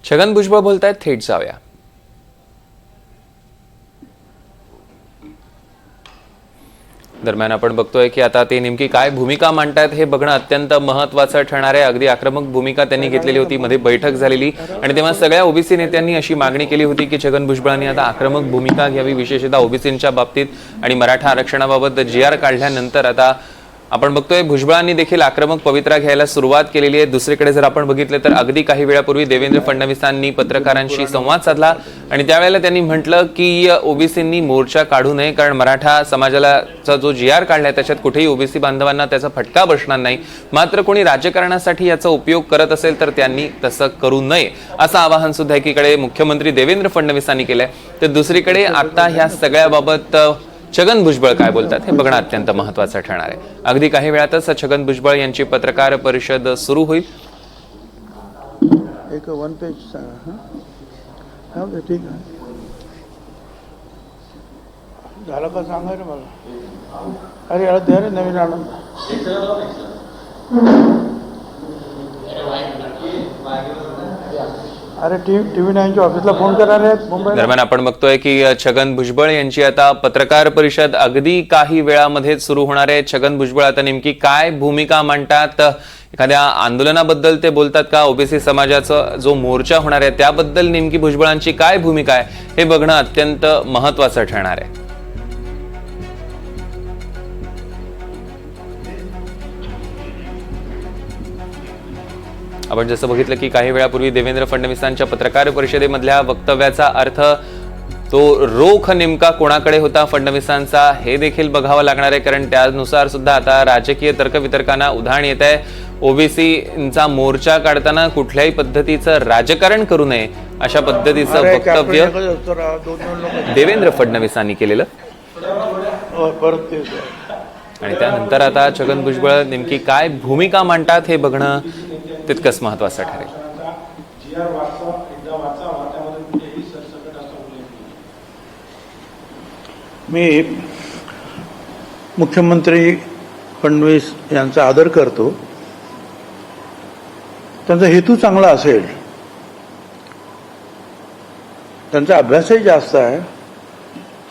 छगन भुजबळ बोलतायत, थेट जाऊया. दरम्यान आपण बघतोय की आता ते नेमकी काय भूमिका मांडतायत हे बघणं अत्यंत महत्त्वाचं ठरणार आहे. अगदी आक्रमक भूमिका त्यांनी घेतलेली होती. मध्ये बैठक झालेली आणि तेव्हा सगळ्या ओबीसी नेत्यांनी अशी मागणी केली होती की छगन भुजबळांनी आता आक्रमक भूमिका घ्यावी, विशेषतः ओबीसींच्या बाबतीत. आणि मराठा आरक्षणाबाबत GR काढल्यानंतर आता आपण बघतोय भुजबळांनी देखील आक्रमक पवित्रा घ्यायला सुरुवात केलेली आहे. दुसरीकडे जर आपण बघितलं तर अगदी काही वेळापूर्वी देवेंद्र फडणवीसांनी पत्रकारांशी संवाद साधला आणि त्यावेळेला त्यांनी म्हटलं की ओबीसींनी मोर्चा काढू नये, कारण मराठा समाजाला जो GR काढलाय त्याच्यात कुठेही ओबीसी बांधवांना त्याचा फटका बसणार नाही. मात्र कोणी राजकारणासाठी याचा उपयोग करत असेल तर त्यांनी तसं करू नये असं आवाहन सुद्धा एकीकडे मुख्यमंत्री देवेंद्र फडणवीसांनी केलंय. तर दुसरीकडे आता ह्या सगळ्याबाबत छगन भुजबळ काय बोलतात हे बघणं अत्यंत महत्त्वाचं ठरणार आहे. अगदी काही वेळातच छगन भुजबळ यांची पत्रकार परिषद सुरू होईल. एक वन पेज सांगा. ठीक आहे, झालं का सांगा रे मला. अरे याला द्या रे नवीन आणून. अरे टीव्ही 9च्या ऑफिसला फोन करणार आहेत मुंबईला. दरम्यान आपण बघतोय की छगन भुजबळ यांची आता पत्रकार परिषद अगदी काही वेळामध्ये सुरू होणार आहे. छगन भुजबळ आता नेमकी काय भूमिका मांडतात, एखाद्या आंदोलनाबद्दल ते बोलतात का, ओबीसी समाजाचा जो मोर्चा होणार आहे त्याबद्दल नेमकी भुजबळांची काय भूमिका आहे हे बघणं अत्यंत महत्त्वाचं ठरणार आहे. आपण जसं बघितलं की काही वेळापूर्वी देवेंद्र फडणवीसांच्या पत्रकार परिषदेमधल्या वक्तव्याचा अर्थ तो रोख नेमका कोणाकडे होता फडणवीसांचा हे देखील बघावं लागणार आहे, कारण त्यानुसार सुद्धा आता राजकीय तर्कवितर्कांना उधाण येत आहे. ओबीसीचा मोर्चा काढताना कुठल्याही पद्धतीचं राजकारण करू नये अशा पद्धतीचं वक्तव्य देवेंद्र फडणवीसांनी केलेलं. आणि त्यानंतर आता छगन भुजबळ नेमकी काय भूमिका मांडतात हे बघणं तितकंच महत्त्वाचं ठरेल. मी मुख्यमंत्री फडणवीस यांचा आदर करतो. त्यांचा हेतू चांगला असेल, त्यांचा अभ्यासही जास्त आहे,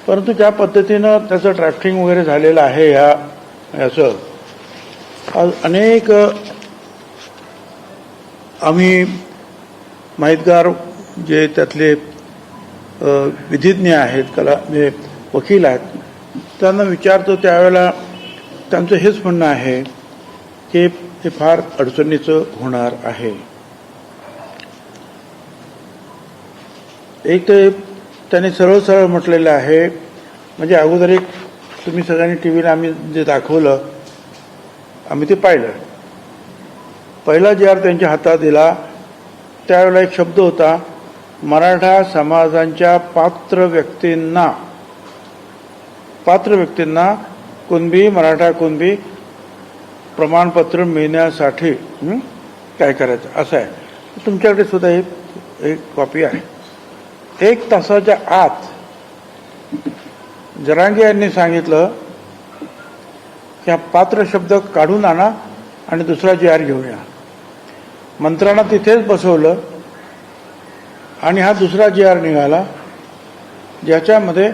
परंतु ज्या पद्धतीनं त्याचं ड्राफ्टिंग वगैरे झालेलं आहे याचं अनेक आम्ही माहितगार जे त्यातले विधिज्ञ आहेत, म्हणजे वकील आहेत, त्यांना विचारतो त्यावेळेला त्यांचं हेच म्हणणं आहे की हे फार अडचणीचं होणार आहे. एक तर त्यांनी सरळ सरळ म्हटलेलं आहे, म्हणजे अगोदर एक तुम्ही सगळ्यांनी टीव्हीला आम्ही जे दाखवलं आम्ही ते पाहिलं. पहिला GR त्यांच्या हातात दिला त्यावेळेला एक शब्द होता, मराठा समाजांच्या पात्र व्यक्तींना कुणबी मराठा कुणबी प्रमाणपत्र मिळण्यासाठी काय करायचं असं आहे. तुमच्याकडे सुद्धा एक कॉपी आहे. 1 तासाच्या आत जरांगे यांनी सांगितलं की हा पात्र शब्द काढून आणा आणि दुसरा GR घेऊया. मंत्र्यांना तिथेच बसवलं आणि हा दुसरा GR निघाला, ज्याच्यामध्ये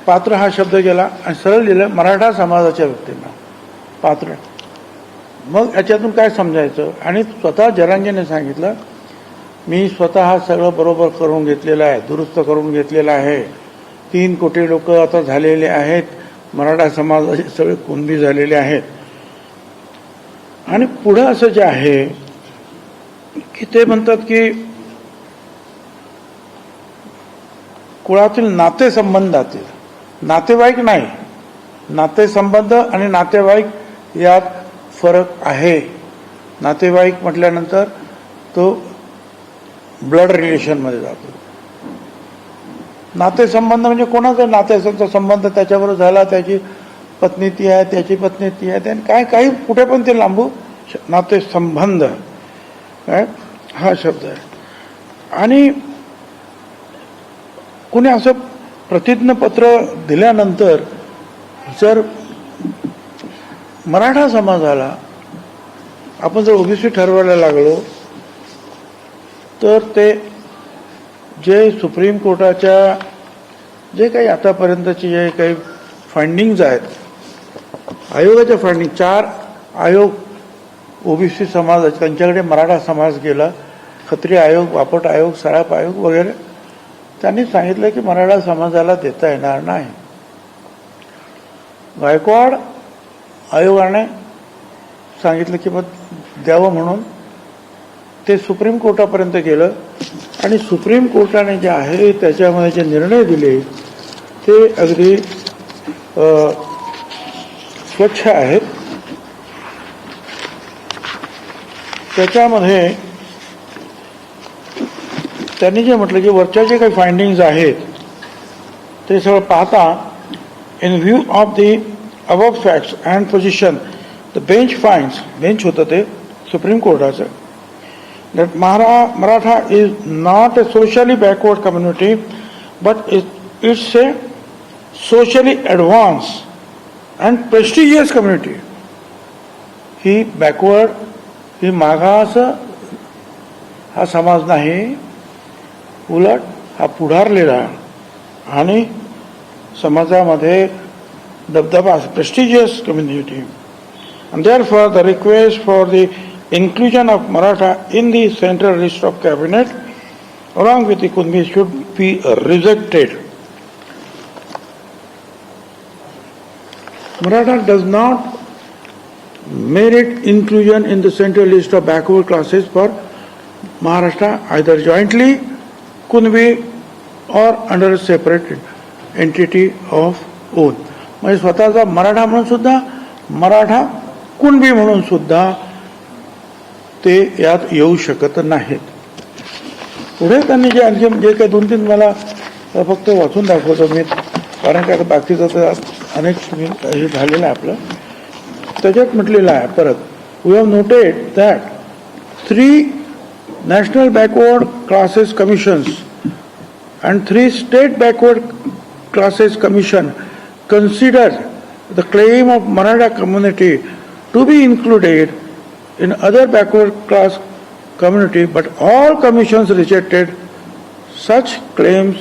पात्र हा शब्द गेला आणि सरळ लिहिलं मराठा समाजाच्या व्यक्तींना पात्र. मग याच्यातून काय समजायचं. आणि स्वतः जरांगेने सांगितलं मी स्वतः सगळं बरोबर करून घेतलेलं आहे, दुरुस्त करून घेतलेलं आहे. 3 कोटी लोक आता झालेले आहेत, मराठा समाजाचे सगळे कुणबी झालेले आहेत. आणि पुढं असं जे आहे की ते म्हणतात की कुळातील नातेसंबंधातील, नातेवाईक नाही, नातेसंबंध आणि नातेवाईक यात फरक आहे. नातेवाईक म्हटल्यानंतर तो ब्लड रिलेशनमध्ये जातो. नातेसंबंध म्हणजे कोणाचा नातेचा संबंध त्याच्याबरोबर झाला, त्याची पत्नी ती आहे, त्याची पत्नी ती आहे, त्याने काही कुठे पण ते लांबू नातेसंबंध काय हा शब्द आहे. आणि कुणी असं प्रतिज्ञापत्र दिल्यानंतर जर मराठा समाजाला आपण जर ओबीसी ठरवायला लागलो तर ते जे सुप्रीम कोर्टाच्या जे काही आतापर्यंतचे जे काही फाइंडिंग्ज आहेत, आयोगाच्या फाइंडिंग, 4 आयोग ओबीसी समाज, त्यांच्याकडे मराठा समाज गेला, खत्री आयोग, बापट आयोग, सराफ आयोग वगैरे, त्यांनी सांगितलं की मराठा समाजाला देता येणार नाही. गायकवाड आयोगाने सांगितलं की मग द्यावं म्हणून ते सुप्रीम कोर्टापर्यंत गेलं आणि सुप्रीम कोर्टाने जे आहे त्याच्यामध्ये जे निर्णय दिले ते अगदी स्वच्छ आहेत. त्याच्यामध्ये त्यांनी जे म्हटलं की वरच्या जे काही फाइंडिंग्ज आहेत ते सगळं पाहता, in view of the above facts and position the bench finds, bench होतं ते supreme कोर्टाचं, that Maratha is not a socially backward community, but it's a socially advanced and prestigious community. He backward, ही मागास हा समाज नाही, उलट हा पुढारलेला आणि समाजामध्ये दबदबा, prestigious community. And therefore the request for the inclusion of Maratha in the central list of cabinet along with the Kunbi should be rejected. Maratha does not merit inclusion in the central list of backward classes for Maharashtra either jointly, Kunbi or under a separate entity of own. म्हणजे स्वतःचा मराठा म्हणून सुद्धा, मराठा कुणबी म्हणून सुद्धा ते यात येऊ शकत नाहीत. पुढे त्यांनी जे आणखी जे काही 2-3 मला फक्त वाचून दाखवतो मी, कारण काय बाकीचं तर अनेक हे झालेलं आहे आपलं. त्याच्यात म्हटलेलं आहे परत, we have noted that 3 national backward classes commissions and 3 state backward classes commission consider the claim of Maratha community to be included in other backward class community, but all commissions rejected such claims.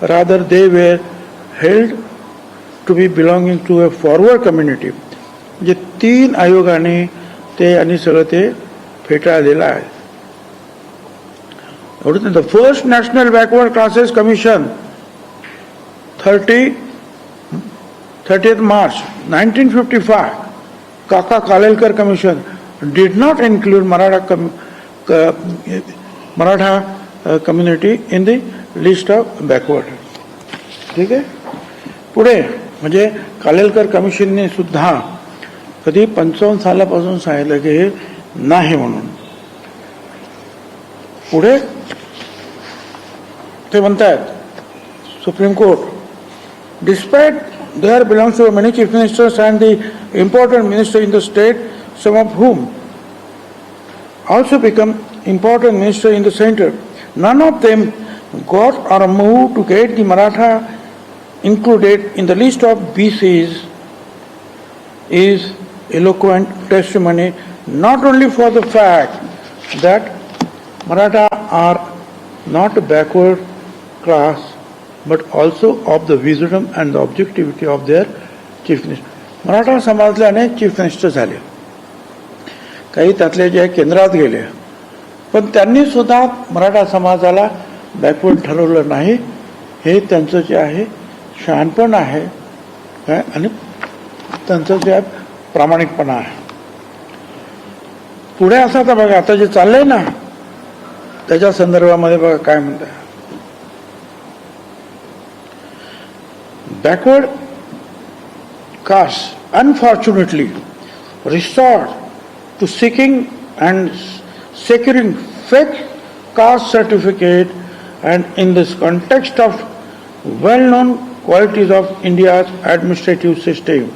Rather, they were held to be belonging to a forward community. जे 3 आयोगाने ते आणि सगळं ते फेटाळलेलं आहे. The first National Backward Classes Commission 30th March 1955, Kaka Kalelkar Commission did not include Maratha community in the list of backward. ठीक आहे. पुढे म्हणजे कालेलकर कमिशनने सुद्धा कधी 55 सालापासून सांगितलं की हे नाही म्हणून. पुढे ते म्हणतात supreme court, despite there belongs to many chief ministers and the important minister in the state, some of whom also become important minister in the center. None of them got or moved to get the Maratha included in the list of BCs is eloquent testimony not only for the fact that Maratha are not a backward class, but also of the wisdom and the objectivity of their chief minister. Maratha समाजातले अनेक chief minister झाले, काही त्यातले जे केंद्रात गेले, पण त्यांनी सुद्धा मराठा समाजाला बॅकवर्ड ठरवलं नाही. हे त्यांचं जे आहे शहाणपण आहे आणि त्यांचं जे प्रामाणिकपणा आहे. पुढे असं आता बघा, आता जे चाललंय ना त्याच्या संदर्भामध्ये बघा काय म्हणतात. Backward castes unfortunately resort to seeking and securing fake caste certificate, and in this context of well-known qualities of India's administrative system.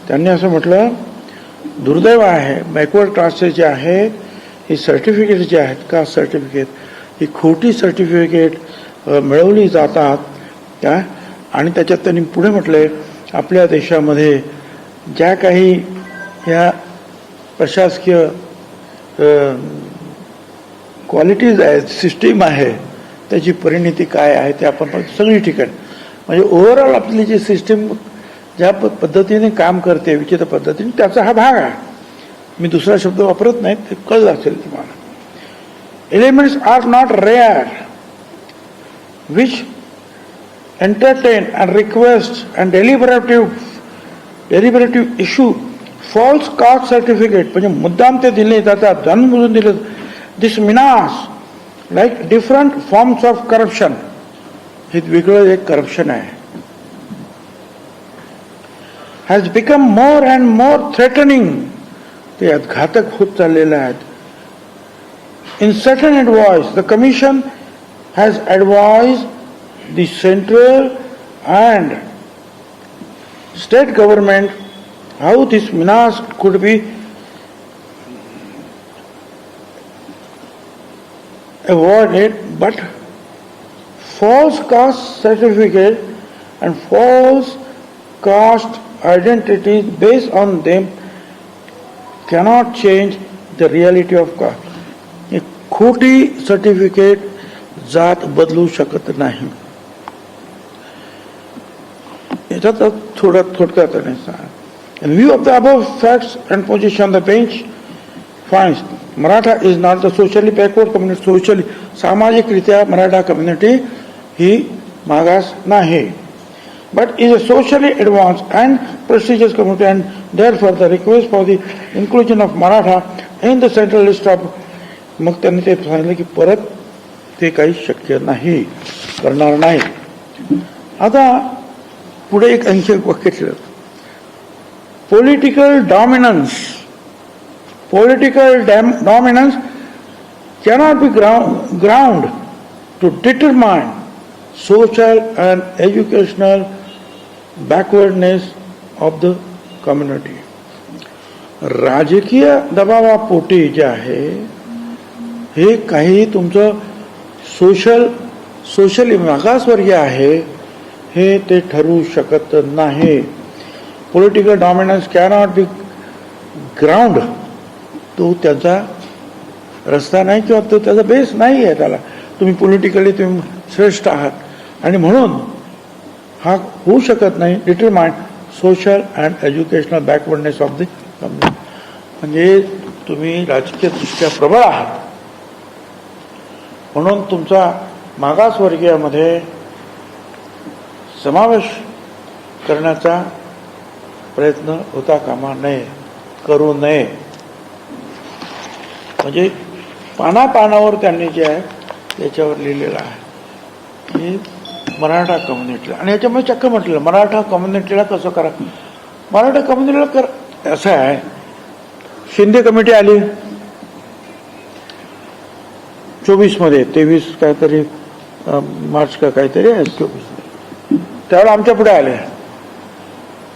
त्यांनी असं म्हटलं, दुर्दैव आहे बॅकवर्ड क्लासेस जे आहे ही सर्टिफिकेट जे आहेत, कास्ट सर्टिफिकेट, ही खोटी सर्टिफिकेट मिळवली जातात काय. आणि त्याच्यात त्यांनी पुढे म्हटलंय, आपल्या देशामध्ये ज्या काही ह्या प्रशासकीय क्वालिटीज आहेत, सिस्टीम आहे, त्याची परिणिती काय आहे ते आपण सगळी ठिकाणी म्हणजे ओव्हरऑल आपली जी सिस्टीम ज्या पद्धतीने काम करते विचित्र पद्धतीने त्याचा हा भाग आहे. मी दुसरा शब्द वापरत नाही, ते कळलं असेल तुम्हाला. Elements are not rare which entertain and request and deliberative issue false caste certificate म्हणजे मुद्दाम ते दिले जातात, जाणून दिले. This means like different forms of corruption, हे वेगळं एक करप्शन आहे, has become more and more threatening, ते घातक होत चाललेले आहेत. In certain advice the commission has advise the central and state government how this menace could be avoided, but false caste certificate and false caste identities based on them cannot change the reality of caste. एक खोटी certificate जात बदलू शकत नाही. याच्यात थोडक्यात सांग. In view of the above facts and position, the bench finds Maratha is not the socially backward community. Socially, सामाजिकरित्या मराठा कम्युनिटी ही मागास नाही, but is a socially advanced and prestigious community, and therefore the request for the inclusion of Maratha in the central list of मग त्यांनी ते सांगितलं की परत ते काही शक्य नाही, करणार नाही. आता पुढे एक आणखी वाक्य ठेवलं. Political dominance cannot be ground to determine social and educational backwardness of the community. राजकीय दबावापोटी जे आहे हे काही तुमचं सोशली मागासवर्गीय आहे हे ते ठरवू शकत नाही. Political dominance cannot be ground, तो त्याचा रस्ता नाही किंवा तो त्याचा बेस नाही आहे. त्याला तुम्ही पॉलिटिकली तुम्ही श्रेष्ठ आहात आणि म्हणून हा होऊ शकत नाही. Determine social and educational backwardness of the community, म्हणजे तुम्ही राजकीय दृष्ट्या प्रबळ आहात म्हणून तुमचा मागासवर्गीयामध्ये समावेश करण्याचा प्रयत्न होता कामा नये, करू नये. म्हणजे पानापानावर त्यांनी जे आहे त्याच्यावर लिहिलेलं आहे की मराठा कम्युनिटीला, आणि याच्यामध्ये चक्क म्हटलेलं मराठा कम्युनिटीला कसं करा. मराठा कम्युनिटीला कर असं आहे. शिंदे कमिटी आली 24 मध्ये, 23 काहीतरी मार्च का काहीतरी आहे 24, त्यावेळेला आमच्या पुढे आले.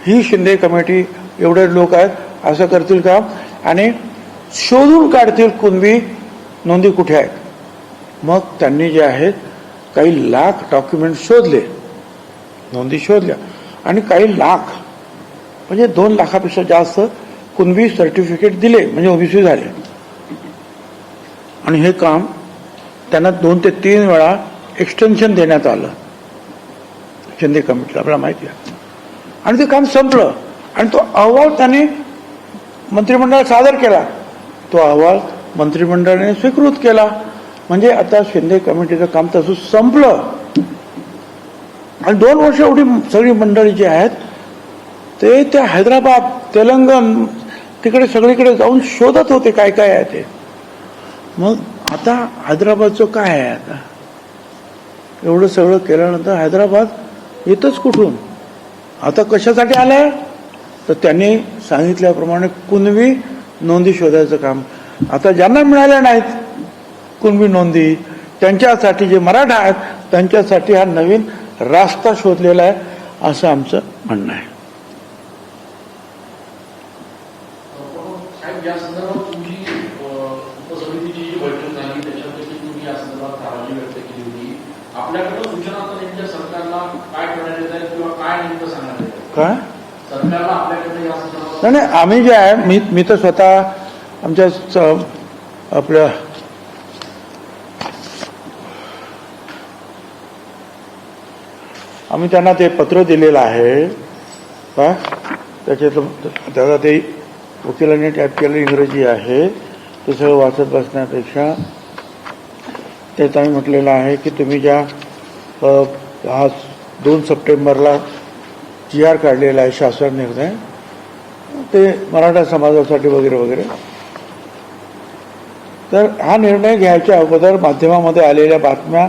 ही शिंदे कमिटी एवढे लोक आहेत असं करतील का आणि शोधून काढतील कुणबी नोंदी कुठे आहेत. मग त्यांनी जे आहेत काही लाख डॉक्युमेंट शोधले, नोंदी शोधल्या आणि काही लाख म्हणजे 2 लाखापेक्षा जास्त कुणबी सर्टिफिकेट दिले म्हणजे ओबीसी झाले. आणि हे काम त्यांना 2 ते 3 वेळा एक्सटेन्शन देण्यात आलं शिंदे कमिटीला, आपल्याला माहिती आहे. आणि ते काम संपलं आणि तो अहवाल त्यांनी मंत्रिमंडळात सादर केला. तो अहवाल मंत्रिमंडळाने स्वीकृत केला. म्हणजे आता शिंदे कमिटीचं काम तसं संपलं. आणि 2 वर्ष एवढी सगळी मंडळी जी आहेत ते त्या हैदराबाद, तेलंगण तिकडे सगळीकडे जाऊन शोधत होते काय काय आहे ते. मग आता हैदराबादचं काय आहे, आता एवढं सगळं केल्यानंतर हैदराबाद येतच कुठून. आता कशासाठी आलंय तर त्यांनी सांगितल्याप्रमाणे कुणबी नोंदी शोधायचं काम. आता ज्यांना मिळाल्या नाहीत कुणबी नोंदी त्यांच्यासाठी, जे मराठा आहेत त्यांच्यासाठी हा नवीन रास्ता शोधलेला आहे असं आमचं म्हणणं आहे. या संदर्भात तुमची उपसमितीची जी बैठक झाली त्याच्यापैकी तुम्ही या संदर्भात नाराजी व्यक्त केली होती. आपल्याकडे सूचना आता नेमक्या सरकारला काय करण्यात येत आहे किंवा काय नेमकं सांगण्यात येत आहे काय सरकारला आपल्याकडे या संदर्भात? नाही, आम्ही जे आहे मी तर स्वतः आमच्या आपल्या आम्ही त्यांना ते पत्र दिलेलं आहे का त्याला ते वकिलांनी टाईप केलेलं इंग्रजी आहे, ते सगळं वाचत बसण्यापेक्षा त्यात आम्ही म्हटलेलं आहे की तुम्ही ज्या हा 2 सप्टेंबरला GR काढलेला आहे शासन निर्णय, ते मराठा समाजासाठी वगैरे वगैरे, तर हा निर्णय घ्यायच्या अगोदर माध्यमामध्ये आलेल्या बातम्या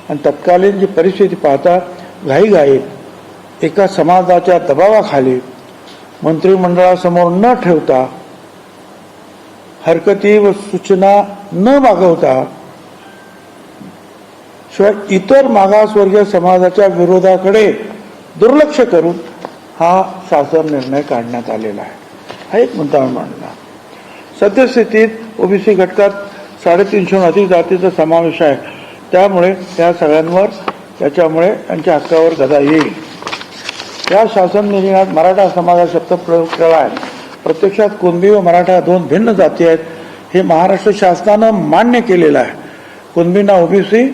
आणि तत्कालीन जी परिस्थिती पाहता घाईघाईत एका समाजाच्या दबावाखाली मंत्रिमंडळासमोर न ठेवता, हरकती व सूचना न मागवता, शिवाय इतर मागासवर्गीय समाजाच्या विरोधाकडे दुर्लक्ष करून हा शासन निर्णय काढण्यात आलेला आहे. हा एक मुद्दा मांडला. सद्यस्थितीत ओबीसी घटकात 350 अधिक जातीचा समावेश आहे, त्यामुळे त्या सगळ्यांवर त्याच्यामुळे त्यांच्या हक्कावर गदा येईल. या शासन निर्णयात मराठा समाजा शब्द प्रयोग केला आहे. प्रत्यक्षात कुणबी व मराठा 2 भिन्न जाती आहेत हे महाराष्ट्र शासनानं मान्य केलेलं आहे. कुणबींना ओबीसी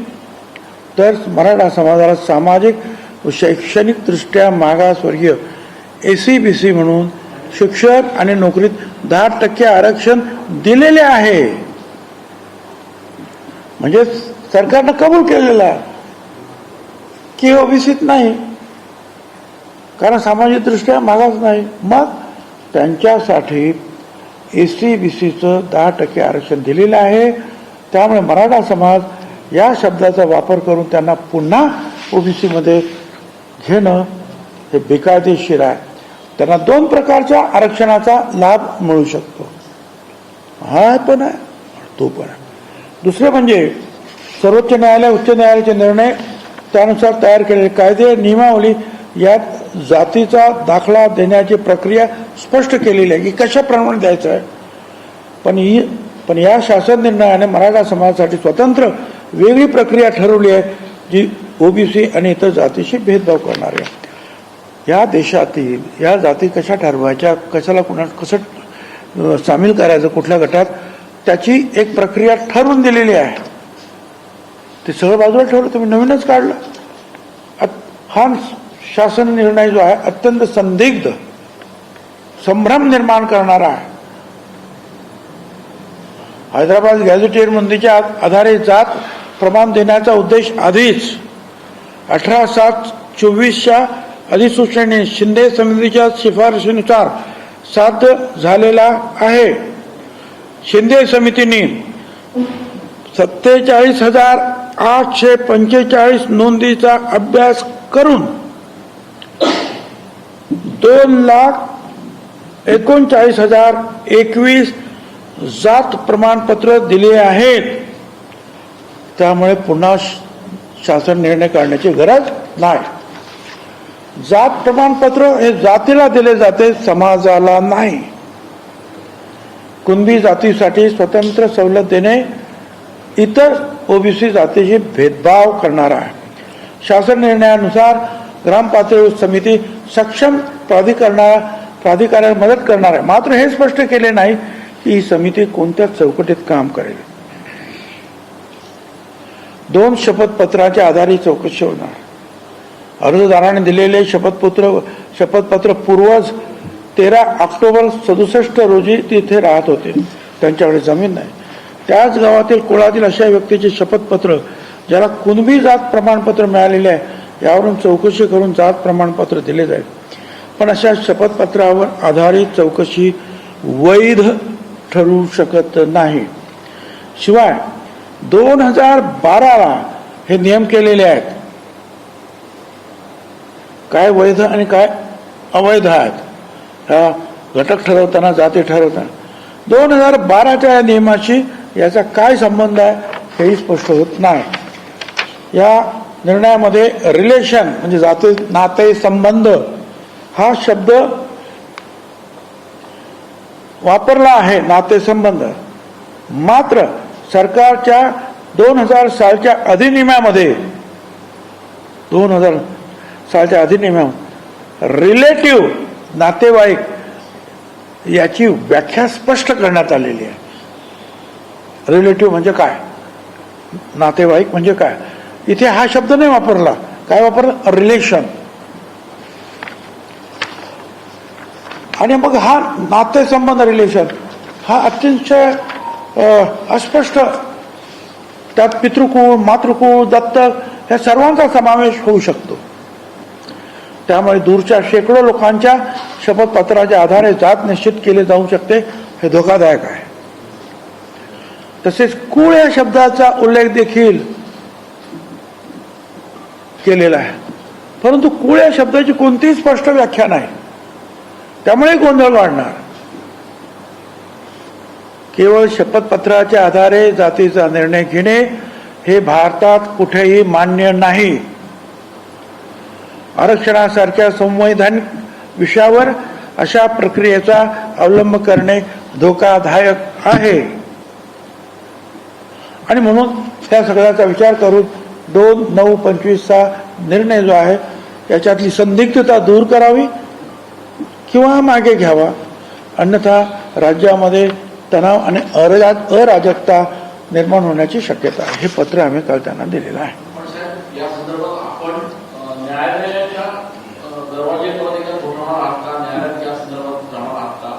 तर मराठा समाजाला सामाजिक व शैक्षणिक दृष्ट्या मागासवर्गीय SC-BC म्हणून शिक्षण आणि नोकरीत 10% आरक्षण दिलेले आहे. म्हणजे सरकारनं कबूल केलेलं आहे की ओबीसीत नाही, कारण सामाजिक दृष्ट्या मागास नाही. मग त्यांच्यासाठी SC-BCचं 10% आरक्षण दिलेलं आहे. त्यामुळे मराठा समाज या शब्दाचा वापर करून त्यांना पुन्हा ओबीसीमध्ये घेणं हे बेकायदेशीर आहे. त्यांना 2 प्रकारच्या आरक्षणाचा लाभ मिळू शकतो. हा पण आहे, तो पण आहे. दुसरे म्हणजे सर्वोच्च न्यायालय, उच्च न्यायालयाचे निर्णय, त्यानुसार तयार केलेले कायदे नियमावली यात जातीचा दाखला देण्याची प्रक्रिया स्पष्ट केलेली आहे की कशाप्रमाणे द्यायचं आहे. पण या शासन निर्णयाने मराठा समाजासाठी स्वतंत्र वेगळी प्रक्रिया ठरवली आहे, जी ओबीसी आणि इतर जातीशी भेदभाव करणारी आहे. या देशातील या जाती कशा ठरवायच्या, कशाला कसं सामील करायचं कुठल्या गटात, त्याची एक प्रक्रिया ठरवून दिलेली आहे. ते सगळं बाजूला ठेवलं, तुम्ही नवीनच काढलं. हा शासन निर्णय जो आहे अत्यंत संदिग्ध, संभ्रम निर्माण करणारा आहे. हैदराबाद गॅझेटेड नोंदीच्या आधारे जात प्रमाण देण्याचा उद्देश आधीच 18/7/24च्या अधिसूचनेने शिंदे समितीच्या शिफारशीनुसार साध्य झालेला आहे. शिंदे समितीने 47,845 नोंदीचा अभ्यास करून 2,39,021 जात प्रमाणपत्र दिले आहेत. त्यामुळे पुन्हा शासन निर्णय काढण्याची गरज नाही. जात प्रमाणपत्र हे जातीला दिले जाते, समाजाला नाही. कुणबी जातीसाठी स्वतंत्र सवलत देणे इतर ओबीसी जातीशी भेदभाव करणार आहे. शासन निर्णयानुसार ग्रामपातळीवर समिती सक्षम प्राधिकाऱ्याला मदत करणार आहे. मात्र हे स्पष्ट केले नाही की ही समिती कोणत्या चौकटीत काम करेल. 2 शपथपत्राच्या आधारे चौकशी होणार. अर्जदाराने दिलेले शपथपत्र पूर्वज 13 ऑक्टोबर 67 रोजी तिथे राहत होते. त्यांच्याकडे जमीन नाही. त्याच गावातील कुळातील अशा व्यक्तीचे शपथपत्र ज्याला कुणबी जात प्रमाणपत्र मिळालेले आहे, यावरून चौकशी करून जात प्रमाणपत्र दिले जाईल. पण अशा शपथपत्रावर आधारित चौकशी वैध ठरू शकत नाही. शिवाय 2012ला हे नियम केलेले आहेत, काय वैध आणि काय अवैध आहेत. हा घटक ठरवताना, जाती ठरवताना 2012च्या या नियमाशी याचा काय संबंध आहे हेही स्पष्ट होत नाही. या निर्णयामध्ये रिलेशन म्हणजे जाती, नाते, संबंध हा शब्द वापरला आहे, नाते संबंध. मात्र सरकारच्या 2000 सालच्या अधिनियमामध्ये रिलेटिव्ह नातेवाईक याची व्याख्या स्पष्ट करण्यात आलेली आहे. रिलेटिव्ह म्हणजे काय, नातेवाईक म्हणजे काय, इथे हा शब्द नाही वापरला. काय वापरला, रिलेशन. आणि मग हा नातेसंबंध रिलेशन हा अतिशय अस्पष्ट, त्यात पितृकुळ, मातृकुळ, दत्तक ह्या सर्वांचा समावेश होऊ शकतो. त्यामुळे दूरच्या शेकडो लोकांच्या शपथपत्राच्या आधारे जात निश्चित केले जाऊ शकते, हे धोकादायक आहे. तसेच कुळ या शब्दाचा उल्लेख देखील केलेला आहे, परंतु कुळ या शब्दाची कोणतीही स्पष्ट व्याख्या नाही, त्यामुळे गोंधळ वाढणार. केवळ शपथपत्राच्या आधारे जातीचा निर्णय घेणे हे भारतात कुठेही मान्य नाही. आरक्षणासारख्या संवैधानिक विषयावर अशा प्रक्रियेचा अवलंब करणे धोकादायक आहे. आणि म्हणून त्या सगळ्याचा विचार करून 2/9/25चा निर्णय जो आहे याच्यातली संदिग्धता दूर करावी किंवा मागे घ्यावा, अन्यथा राज्यामध्ये तणाव आणि अराजकता निर्माण होण्याची शक्यता आहे. हे पत्र आम्ही काल त्यांना दिलेलं आहे. पण साहेब, या संदर्भात आपण न्यायालयाच्या दरवाजेवर देखील बोलणार आहात का? न्यायालयात या संदर्भात जाणार आहात का?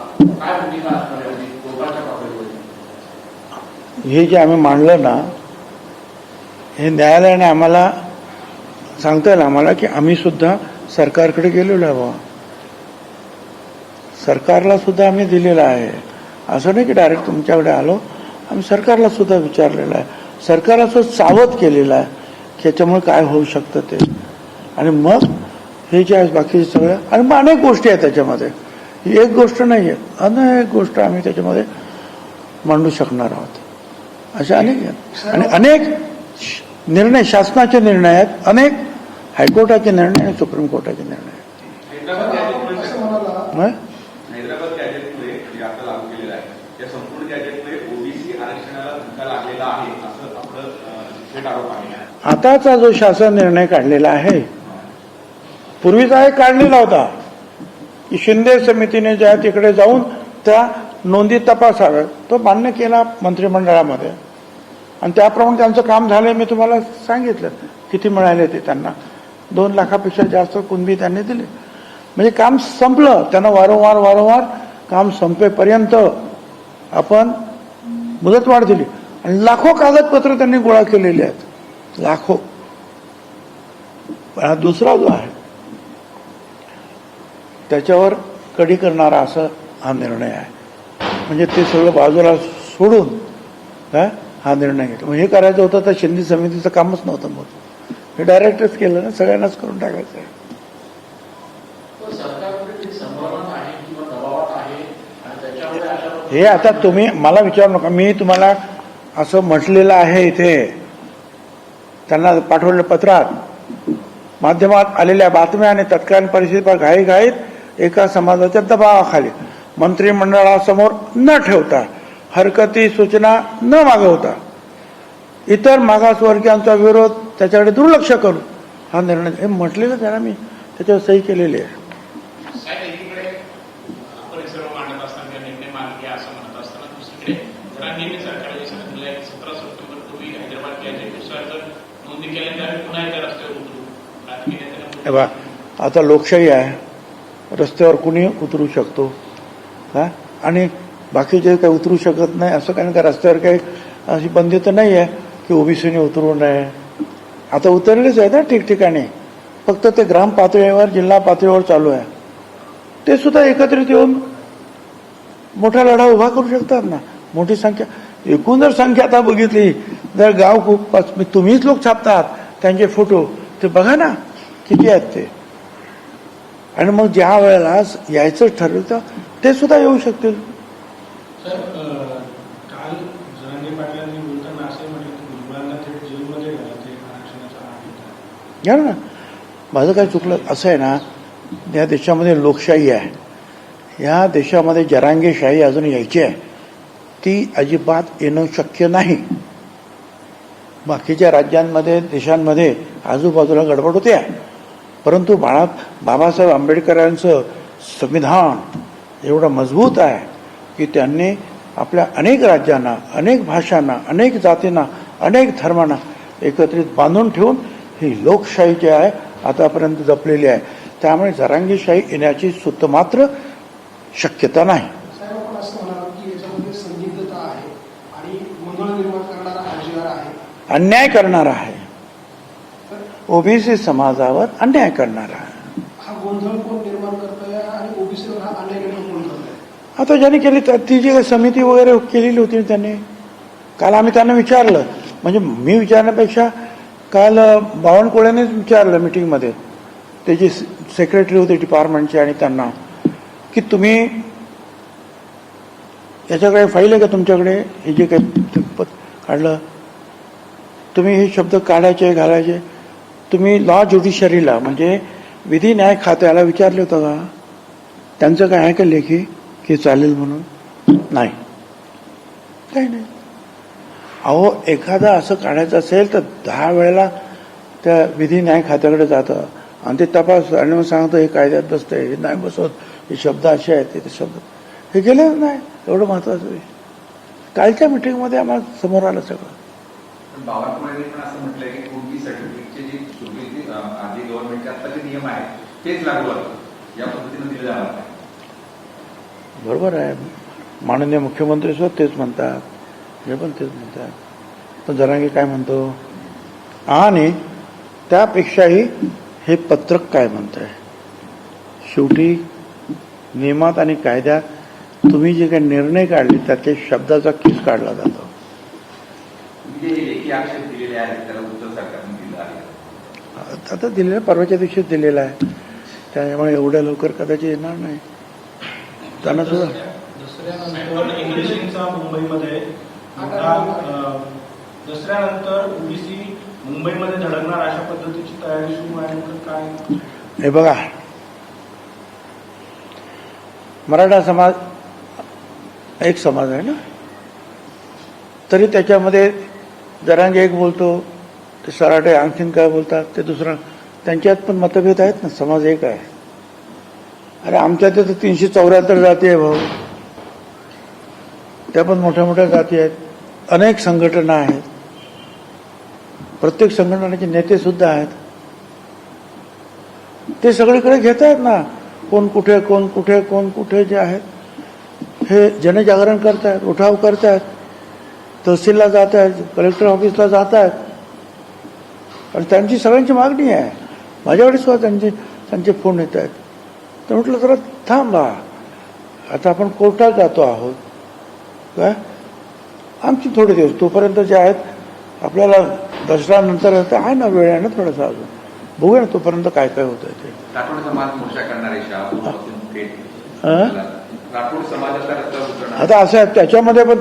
काय भूमिका असणार आहे कोर्टाच्या पातळीवर? हे जे आम्ही मांडलं ना, हे न्यायालयाने आम्हाला सांगता येईल आम्हाला की आम्ही सुद्धा सरकारकडे गेलेलो आहे बाबा, सरकारला सुद्धा आम्ही दिलेलं आहे. असं नाही की डायरेक्ट तुमच्याकडे आलो, आम्ही सरकारला सुद्धा विचारलेलं आहे, सरकारला सुद्धा सावध केलेलं आहे की याच्यामुळे काय होऊ शकतं ते. आणि मग हे जे आहे बाकीचे सगळं, आणि मग अनेक गोष्टी आहेत त्याच्यामध्ये, ही एक गोष्ट नाही आहे, अनेक गोष्ट आम्ही त्याच्यामध्ये मांडू शकणार आहोत. अशा अनेक आहेत आणि अनेक निर्णय शासनाचे निर्णय आहेत, अनेक हायकोर्टाचे निर्णय आणि सुप्रीम कोर्टाचे निर्णय आहेत. हैदराबाद गॅजेटमुळे जे आता लागू केलेलं आहे त्या संपूर्ण गॅजेटमुळे ओबीसी आरक्षणाला धक्का लागलेला आहे असं आपलं थेट आरोप आहे. आताचा जो शासन निर्णय काढलेला आहे, पूर्वीचा एक काढलेला होता की शिंदे समितीने ज्या तिकडे जाऊन त्या नोंदी तपासाव्या, तो मान्य केला मंत्रिमंडळामध्ये आणि त्याप्रमाणे त्यांचं काम झालंय. मी तुम्हाला सांगितलं किती मिळाले ते त्यांना, 2 लाखापेक्षा जास्त कुणबी त्यांनी दिले. म्हणजे काम संपलं. त्यांना वारंवार काम संपेपर्यंत आपण मुदतवाढ दिली आणि लाखो कागदपत्र त्यांनी गोळा केलेली आहेत, लाखो. पण हा दुसरा जो आहे त्याच्यावर कडी करणारा असं हा निर्णय आहे. म्हणजे ते सगळं बाजूला सोडून हा निर्णय घेतला. मग हे करायचं होतं तर शिंदे समितीचं कामच नव्हतं, मग हे डायरेक्टच केलं ना, सगळ्यांनाच करून टाकायचं आहे. हे आता तुम्ही मला विचारू नका, मी तुम्हाला असं म्हटलेलं आहे इथे, त्यांना पाठवलेल्या पत्रात, माध्यमात आलेल्या बातम्या आणि तत्कालीन परिस्थितीवर घाईघाईत एका समाजाच्या दबावाखाली मंत्रिमंडळासमोर न ठेवता, हरकती सूचना न मागवता, इतर मागासवर्गीयांचा विरोध त्याच्याकडे दुर्लक्ष करून हा निर्णय, हे म्हटलेलं त्याला मी त्याच्यावर सही केलेली आहे. आता लोकशाही आहे, रस्त्यावर कुणी उतरू शकतो आणि बाकीचे काही उतरू शकत नाही असं, कारण का रस्त्यावर काही अशी बंदी तर नाही आहे की ओबीसीने उतरू नये. आता उतरलेच आहे ना ठिकठिकाणी, फक्त ते ग्राम पातळीवर, जिल्हा पातळीवर चालू आहे. ते सुद्धा एकत्रित येऊन मोठा लढा उभा करू शकतात ना. मोठी संख्या, एकूण जर संख्या आता बघितली, जर गाव खूप, तुम्हीच लोक छापतात त्यांचे फोटो, ते बघा ना किती आहेत ते. आणि मग ज्या वेळेला यायचं ठरलं ते सुद्धा येऊ शकतील. सर, काल जरांगे पाटलांनी बोलताना असे म्हटलं की भुजबळांना थेट जेलमध्ये घालते आरक्षणाचा. घ्या ना, माझं काय चुकलं असं आहे ना, या देशामध्ये लोकशाही आहे, या देशामध्ये जरांगेशाही अजून यायची आहे, ती अजिबात येणं शक्य नाही. बाकीच्या राज्यांमध्ये, देशांमध्ये आजूबाजूला गडबड होते, परंतु बाबासाहेब आंबेडकरांचं संविधान एवढं मजबूत आहे की त्यांनी आपल्या अनेक राज्यांना, अनेक भाषांना, अनेक जातींना, अनेक धर्मांना एकत्रित बांधून ठेवून ही लोकशाही जी आहे आतापर्यंत जपलेली आहे. त्यामुळे जरांगीशाही येण्याची सुद्धा मात्र शक्यता नाही. साहेब, आपण असं म्हणाल की याच्यामध्ये संदिग्धता आहे आणि गोंधळ निर्माण करणारा आरजीआर आहे. अन्याय करणारा आहे, ओबीसी समाजावर अन्याय करणारा आहे. हा गोंधळ कोण निर्माण करतोय आणि ओबीसीवर हा अन्याय निर्माण कोण करतोय? आता ज्यांनी केली ती जी काही समिती वगैरे केलेली होती ना त्यांनी, काल आम्ही त्यांना विचारलं, म्हणजे मी विचारण्यापेक्षा काल बावनकुळेनेच विचारलं मिटिंगमध्ये, ते जे सेक्रेटरी होते डिपार्टमेंटचे, आणि त्यांना की तुम्ही याच्याकडे फाईल आहे का तुमच्याकडे, हे जे काही काढलं, तुम्ही हे शब्द काढायचे घालायचे, तुम्ही लॉ ज्युडिशरीला म्हणजे विधी न्याय खात्याला विचारले होतं का? त्यांचं काय आहे का लेखी की चालेल म्हणून? नाही, काही नाही. अहो, एखादा असं काढायचं असेल तर 10 वेळेला त्या विधी न्याय खात्याकडे जातं आणि ते तपास आणि मग सांगतं हे कायद्यात बसतंय, हे नाही बसत, हे शब्द असे आहेत, ते शब्द हे गेलेच नाही. एवढं महत्वाचं आहे. कालच्या मिटिंगमध्ये आम्हाला समोर आलं सगळं. बावनकुळेंनी पण असं म्हटलंय की पूर्वी सर्टिफिकेटचे जे पूर्वी आधी गव्हर्नमेंटचे आत्ताचे नियम आहेत तेच लागू असतात, या पद्धतीने दिले जाणार नाही. बरोबर आहे, माननीय मुख्यमंत्री सुद्धा तेच म्हणतात, हे पण तेच म्हणतात. पण जरांगे काय म्हणतो, आणि त्यापेक्षाही हे पत्रक काय म्हणतंय, शेवटी नियमात आणि कायद्यात तुम्ही जे काही निर्णय काढले त्याच्या शब्दाचा किस काढला जातो. म्हणजे हे लेखी आक्षेप दिलेले आहेत त्याला उत्तर सरकारने दिलं आहे. आता दिलेलं परवाच्या दिवशीच दिलेलं आहे, त्यामुळे एवढ्या लवकर कदाचित येणार नाही. त्यांना सुद्धा दसऱ्यानंतर इंग्लिशिंगचा मुंबईमध्ये मोठा दसऱ्यानंतर ओबीसी मुंबईमध्ये धडकणार अशा पद्धतीची तयारी सुरू आहे. काय हे बघा, मराठा समाज एक समाज आहे ना, तरी त्याच्यामध्ये जरांगे एक बोलतो, ते सराटे आणखीन काय बोलतात ते दुसरं, त्यांच्यात पण मतभेद आहेत ना. समाज एक आहे. अरे आमच्यात तर 374 जाती आहे भाऊ, त्या पण मोठ्या मोठ्या जाती आहेत, अनेक संघटना आहेत, प्रत्येक संघटनेचे नेते सुद्धा आहेत. ते सगळीकडे घेत आहेत ना, कोण कुठे कोण कुठे कोण कुठे जे आहेत हे जनजागरण करतायत, उठाव करतायत, तहसीलला जात आहेत, कलेक्टर ऑफिसला जात आहेत, आणि त्यांची सगळ्यांची मागणी आहे. माझ्याकडे सुद्धा त्यांचे फोन येत आहेत. तर म्हटलं जरा थांबा, आता आपण कोर्टात जातो आहोत काय, आमची थोडे दिवस तोपर्यंत जे आहेत आपल्याला दसऱ्यानंतर आहे ना, वेळ आहे ना थोडासा, अजून बघूया ना तोपर्यंत काय काय होतं ते. राठोड समाज मोर्चा करणारे राठोड समाजाचा रस्ता उतरणार. आता असं आहे, त्याच्यामध्ये पण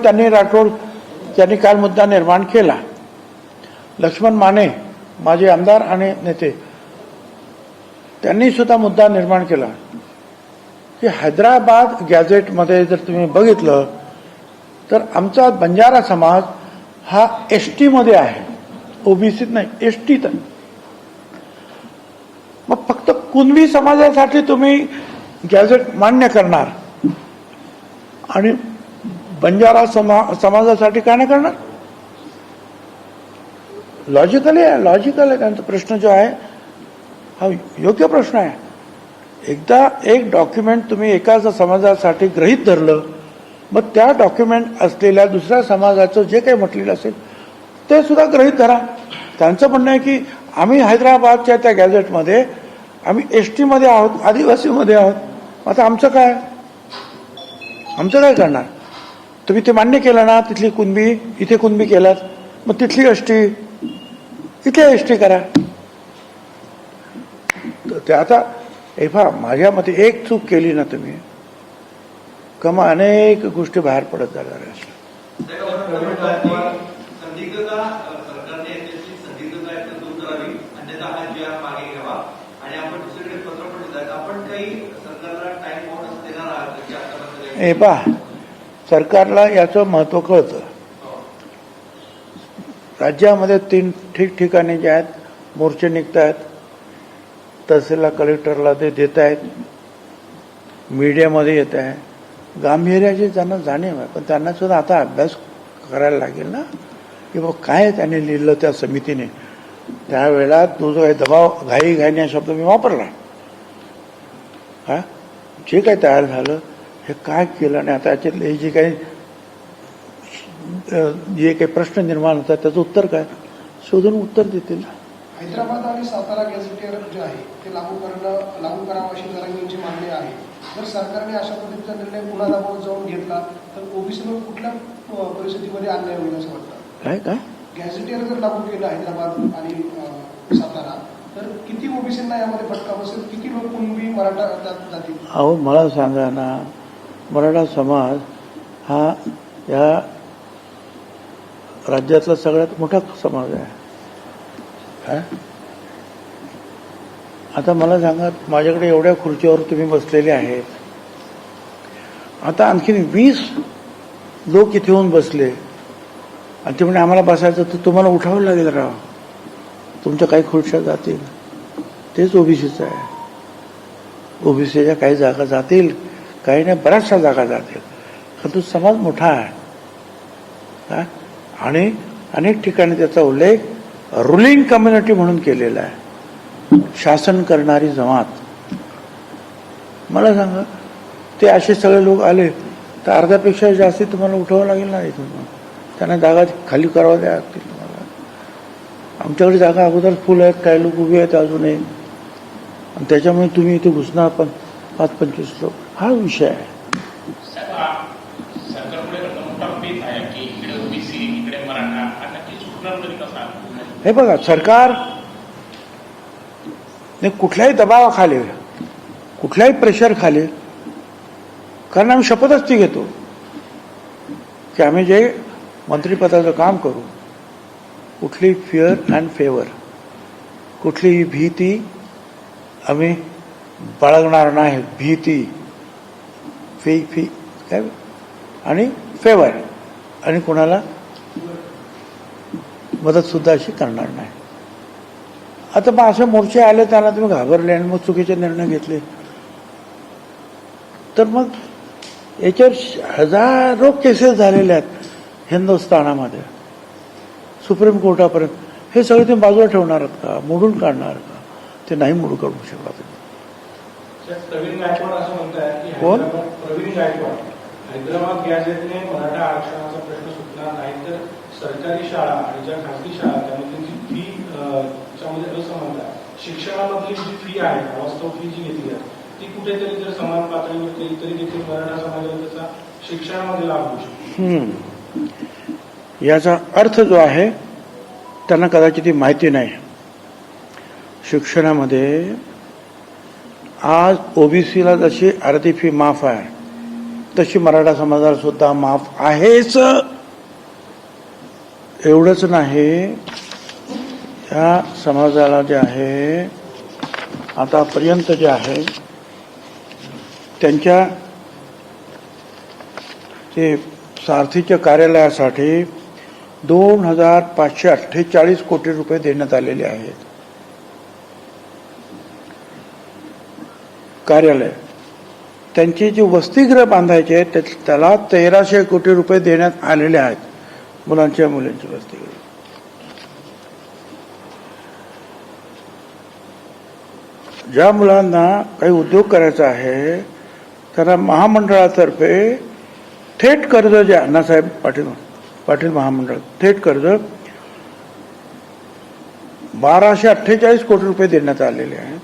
त्यांनी काल मुद्दा निर्माण केला. लक्ष्मण माने माझे आमदार आणि नेते, त्यांनी सुद्धा मुद्दा निर्माण केला की हैदराबाद गॅझेटमध्ये जर तुम्ही बघितलं तर आमचा बंजारा समाज हा एसटी मध्ये आहे, ओबीसीत नाही, एसटीत आहे. मग फक्त कुणबी समाजासाठी तुम्ही गॅझेट मान्य करणार आणि बंजारा समाजासाठी काय नाही करणार? लॉजिकल आहे त्यांचा प्रश्न जो आहे हा योग्य प्रश्न आहे. एकदा एक डॉक्युमेंट तुम्ही एकाच समाजासाठी गृहीत धरलं, मग त्या डॉक्युमेंट असलेल्या दुसऱ्या समाजाचं जे काही म्हटलेलं असेल ते सुद्धा गृहीत धरा. त्यांचं म्हणणं आहे की आम्ही हैदराबादच्या त्या गॅझेटमध्ये आम्ही एसटी मध्ये आहोत, आदिवासीमध्ये आहोत, आता आमचं काय करणार? तुम्ही ते मान्य केलं ना, तिथली कुणबी इथे कुणबी केलात, मग तिथली एसटी इथे एसटी करा. ते आता माझ्या मते एक चूक केली ना तुम्ही का मग अनेक गोष्टी बाहेर पडत जाणार आहे. संदिग्धता सरकारने याच्याची संदिग्धता आहे तर दूर करावी, अन्यथा हा जी आर मागे घ्यावा. आणि आपण दुसरीकडे पत्र पण देत आहेत, आपण काही सरकारला टाइम बोनस देणार आहात की आतापर्यंत? हे पहा, सरकारला याचं महत्व कळतं. राज्यामध्ये 3 ठिकठिकाणी जे आहेत मोर्चे निघत आहेत, तहसीलला कलेक्टरला ते देत आहेत, मीडियामध्ये येत आहे, गांभीर्याची त्यांना जाणीव आहे. पण त्यांना सुद्धा आता अभ्यास करायला लागेल ना की बाबा काय त्यांनी लिहिलं त्या समितीने. त्यावेळेला तो जो काही दबाव घाईने हा शब्द मी वापरला, हा जे काही तयार झालं हे काय केलं आणि आता याच्यातले जे काही प्रश्न निर्माण होतात त्याचं उत्तर काय, शोधून उत्तर देतील. हैदराबाद आणि सातारा गॅझेटियर जे आहे ते लागू करावं अशी जरांगींची मागणी आहे. जर सरकारने अशा पद्धतीचा निर्णय पुन्हा दबाव जाऊन घेतला तर ओबीसीवर कुठल्या परिस्थितीमध्ये अन्याय होईल असं वाटतं? काय गॅझेटियर जर लागू केलं हैदराबाद आणि सातारा तर किती ओबीसींना यामध्ये फटका बसेल, किती लोक कुणबी मराठा त्यात जातील? अहो मला सांगा ना, मराठा समाज हा या राज्यातला सगळ्यात मोठा समाज आहे. आता मला सांगा, माझ्याकडे एवढ्या खुर्चीवर तुम्ही बसलेले आहेत, आता आणखीन 20 लोक इथे येऊन बसले आणि ते म्हणजे आम्हाला बसायचं तर तुम्हाला उठावं लागेल राव, तुमच्या काही खुर्च्या जातील. तेच ओबीसीचं आहे. ओबीसीच्या काही जागा जातील, काही नाही, बऱ्याचशा जागा जातील. कारण तो समाज मोठा आहे आणि अनेक ठिकाणी त्याचा उल्लेख रुलिंग कम्युनिटी म्हणून केलेला आहे, शासन करणारी जमात. मला सांगा, ते असे सगळे लोक आले तर अर्ध्यापेक्षा जास्ती तुम्हाला उठावं लागेल ना इथून. त्यांना जागा खाली करावं द्या लागतील तुम्हाला. आमच्याकडे जागा अगोदर फुल आहेत, काही लोक उभे आहेत अजूनही, आणि त्याच्यामुळे तुम्ही इथे घुसणार पण 5-25 लोक. हा विषय आहे. सरकारपुढे मोठा पेच आहे की इकडे ओबीसी इकडे मराठा, हा नक्की सुटणार तरी कसा? हे बघा, सरकार कुठल्याही दबावाखाली, कुठल्याही प्रेशर खाली, कारण आम्ही शपथच ती घेतो की आम्ही जे मंत्रिपदाचं काम करू, कुठली फिअर अँड फेवर, कुठलीही भीती आम्ही बाळगणार नाही. भीती काय आणि फेवर, आणि कोणाला मदत सुद्धा अशी करणार नाही. आता मग असे मोर्चे आले, त्यांना तुम्ही घाबरले आणि मग चुकीचे निर्णय घेतले तर मग याच्यावर हजारो केसेस झालेले आहेत हिंदुस्थानामध्ये, सुप्रीम कोर्टापर्यंत. हे सगळे तुम्ही बाजूला ठेवणार आहात का, मोडून काढणार का? ते नाही मोडून काढू शकत. प्रवीण गायकवाड असं म्हणतात की कोण? प्रवीण गायकवाड, हैदराबाद गॅझेटने मराठा आरक्षणाचा प्रश्न सुटणार नाही तर सरकारी शाळा आणि ज्या खासगी शाळा त्यामध्ये जी फी त्यामध्ये असमानता, शिक्षणामधली जी फी आहे, वास्तव फी जी घेतली आहे ती कुठेतरी जर समान पातळीवर केली तरी देखील मराठा समाजाला त्याचा शिक्षणामध्ये लाभ होऊ शकतो. याचा अर्थ जो आहे त्यांना कदाचित ती माहिती नाही. शिक्षणामध्ये आज ओबीसीला जशी अर्धी फी माफ आहे तशी मराठा समाजाला सुद्धा माफ आहेच. एवढंच नाही, या समाजाला जे आहे आतापर्यंत जे आहे त्यांच्या ते सारथीच्या कार्यालयासाठी 2,548 कोटी रुपये देण्यात आलेले आहेत. कार्यालय त्यांची जी वसतिगृह बांधायचे आहेत त्याला 1,300 कोटी रुपये देण्यात आलेले आहेत, मुलांच्या मुलींची वसतिगृह. ज्या मुलांना काही उद्योग करायचा आहे त्यांना महामंडळातर्फे थेट कर्ज, जे अण्णासाहेब पाटील महामंडळ थेट कर्ज 1,248 कोटी रुपये देण्यात आलेले आहेत.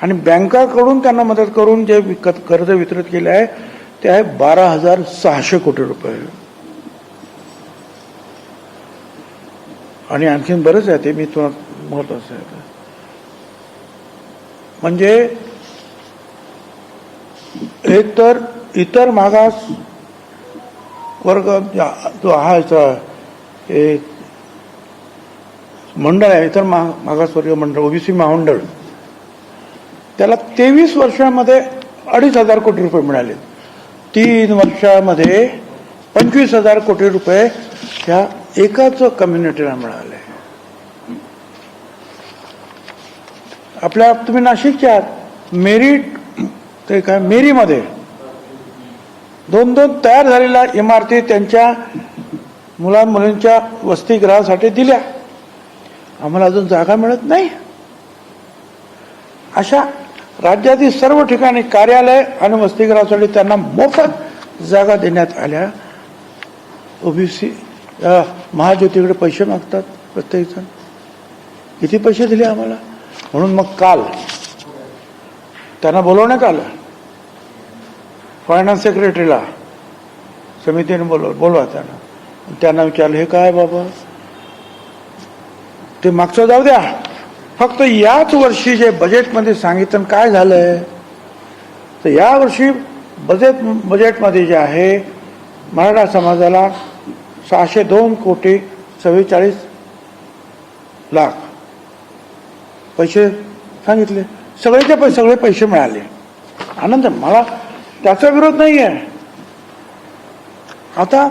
आणि बँकाकडून त्यांना मदत करून जे कर्ज वितरित केले आहे ते आहे 12,600 कोटी रुपये. आणि आणखीन बरेच आहे, ते मी तुम्हाला महत्वाचं आहे. म्हणजे एक तर इतर मागास वर्ग जो हा एक मंडळ आहे, इतर मागासवर्गीय मंडळ, ओबीसी महामंडळ, त्याला 23 वर्षामध्ये 2,500 कोटी रुपये मिळाले. 3 वर्षामध्ये 25,000 कोटी रुपये ह्या एकाच कम्युनिटीला मिळाले. आपल्या तुम्ही नाशिकच्या मेरीमध्ये 2 तयार झालेल्या इमारती त्यांच्या मुलांमुलींच्या वसतिगृहासाठी दिल्या. आम्हाला अजून जागा मिळत नाही. अशा राज्यातील सर्व ठिकाणी कार्यालय आणि वसतिगृहासाठी त्यांना मोफत जागा देण्यात आल्या. ओबीसी महाज्योतीकडे पैसे मागतात प्रत्येकजण. किती पैसे दिले आम्हाला? म्हणून मग काल त्यांना बोलवण्यात आलं, फायनान्स सेक्रेटरीला समितीने बोलवा त्यांना विचारलं, हे काय बाबा, ते मागचं जाऊ द्या, फक्त याच वर्षी जे बजेटमध्ये सांगितलं काय झालंय, तर या वर्षी बजेटमध्ये जे आहे मराठा समाजाला 602,44 लाख पैसे सांगितले. सगळे पैसे मिळाले. आनंद, मला त्याचा विरोध नाही आहे. आता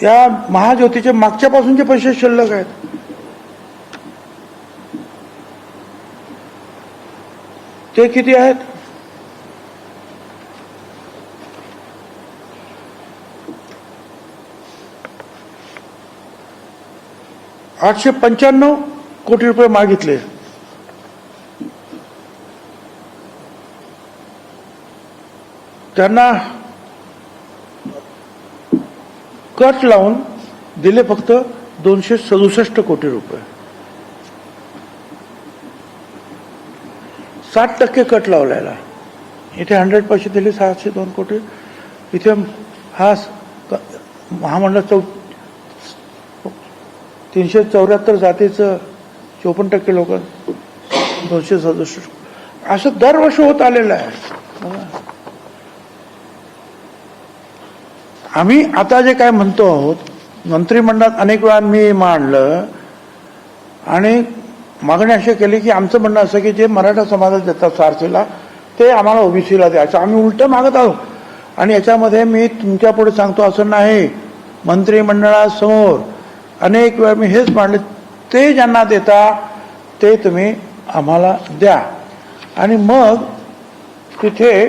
या महाज्योतीचे मागच्यापासूनचे पैसे शिल्लक आहेत. ते किती आहेत? ₹895 कोटी मागितले. त्यांना कट लावून दिले फक्त ₹267 कोटी. 60% कट लावलेला. इथे 100 पैसे दिले 602 कोटी. इथे हा महामंडळ 374 जातीचं 54% लोक 267. असं दरवर्षी होत आलेलं आहे. आम्ही आता जे काय म्हणतो आहोत, मंत्रिमंडळात अनेक वेळा मी मांडलं आणि मागणी अशी केली की आमचं म्हणणं असं की जे मराठा समाजात देतात सारथीला ते आम्हाला ओबीसीला द्यायचं. आम्ही उलट मागत आहोत. आणि याच्यामध्ये मी तुमच्या पुढे सांगतो असं नाही, मंत्रिमंडळासमोर अनेक वेळा मी हेच मांडले, ते ज्यांना देता ते तुम्ही आम्हाला द्या. आणि मग तिथे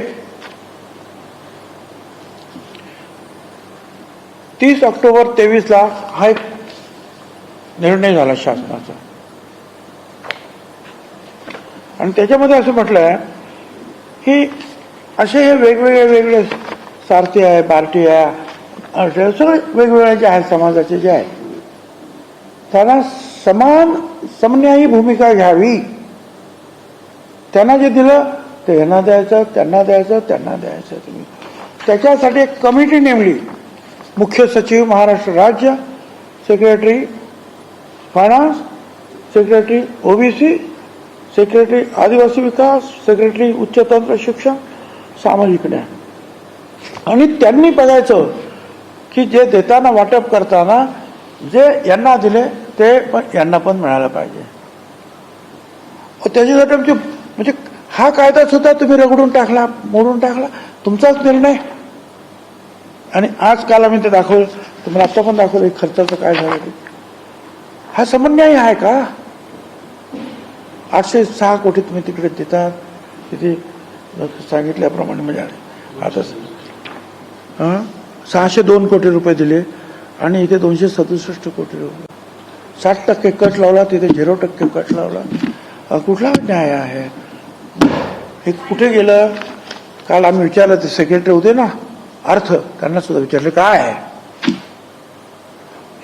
30 ऑक्टोबर 23 हा एक निर्णय झाला शासनाचा. आणि त्याच्यामध्ये असं म्हटलंय की असे हे वेगवेगळे सारथी आहे, पार्टी आहे, सगळे वेगवेगळे जे आहेत समाजाचे जे आहेत त्यांना समन्यायी भूमिका घ्यावी. त्यांना जे दिलं ते यांना द्यायचं, त्यांना द्यायचं, त्यांना द्यायचं. तुम्ही त्याच्यासाठी एक कमिटी नेमली. मुख्य सचिव महाराष्ट्र राज्य, secretary finance, secretary OBC, secretary आदिवासी विकास, सेक्रेटरी उच्च तंत्र शिक्षण, सामाजिक न्याय. आणि त्यांनी बघायचं की जे देताना वाटप करताना जे यांना दिले ते पण यांना पण मिळालं पाहिजे. त्याच्यासाठी आमची म्हणजे हा कायदा सुद्धा तुम्ही रगडून टाकला, मोडून टाकला, तुमचाच निर्णय. आणि आजकाल आम्ही ते दाखवलं, तुम्हाला आता पण दाखवलं खर्चाचं काय झालं ते. हा समन्याय आहे का? 806 कोटी तुम्ही तिकडे देतात, तिथे सांगितल्याप्रमाणे म्हणजे आता 602 कोटी रुपये दिले आणि इथे 267 कोटी रुपये. 60% कट लावला, तिथे 0% कट लावला. कुठला न्याय आहे? हे कुठे गेलं? काल आम्ही विचारलं, ते सेक्रेटरी होते ना अर्थ, त्यांना सुद्धा विचारले काय आहे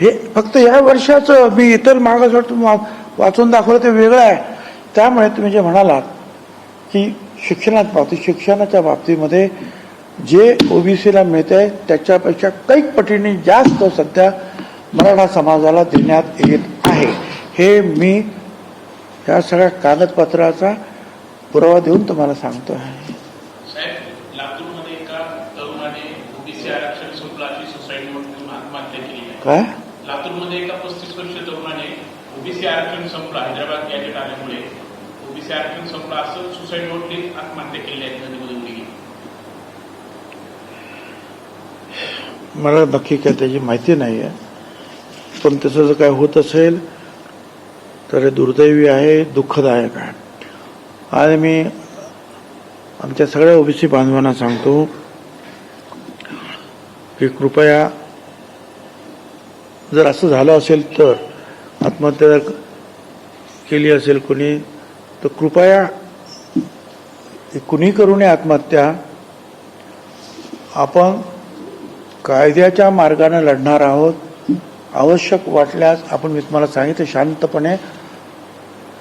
हे. फक्त या वर्षाचं मी इतर मागास वाचून दाखवलं ते वेगळं आहे. त्यामुळे तुम्ही जे म्हणालात की शिक्षणाच्या बाबतीमध्ये जे ओबीसीला मिळत आहे त्याच्यापेक्षा कैक पटीने जास्त सध्या मराठा समाजाला देण्यात येत आहे. हे मी या सगळ्या कागदपत्राचा पुरावा देऊन तुम्हाला सांगतो आहे. साहेब, लातूरमध्ये एका तरुणाने ओबीसी आरक्षण संपलं अशी सुसाईड नोट घेऊन आत्महत्या केली आहे. काय? लातूरमध्ये एका 35 वर्षीय तरुणाने ओबीसी आरक्षण संपलं, हैदराबाद गॅजेट आल्यामुळे ओबीसी आरक्षण संपलं असं सुसाईड नोट लिहित आत्महत्या केली आहे. नदीमध्ये उडी गेली. मला नक्की काय त्याची माहिती नाही आहे, पण तसं जर काय होत असेल तर हे दुर्दैवी आहे, दुःखदायक आहे. आणि मी आमच्या सगळ्या ओबीसी बांधवांना सांगतो की कृपया जर असं झालं असेल तर आत्महत्या केली असेल कोणी तर कृपया ती कुणी करू नये आत्महत्या. आपण कायद्याच्या मार्गाने लढणार आहोत. आवश्यक वाटल्यास आपण, मी तुम्हाला सांगितलं, शांतपणे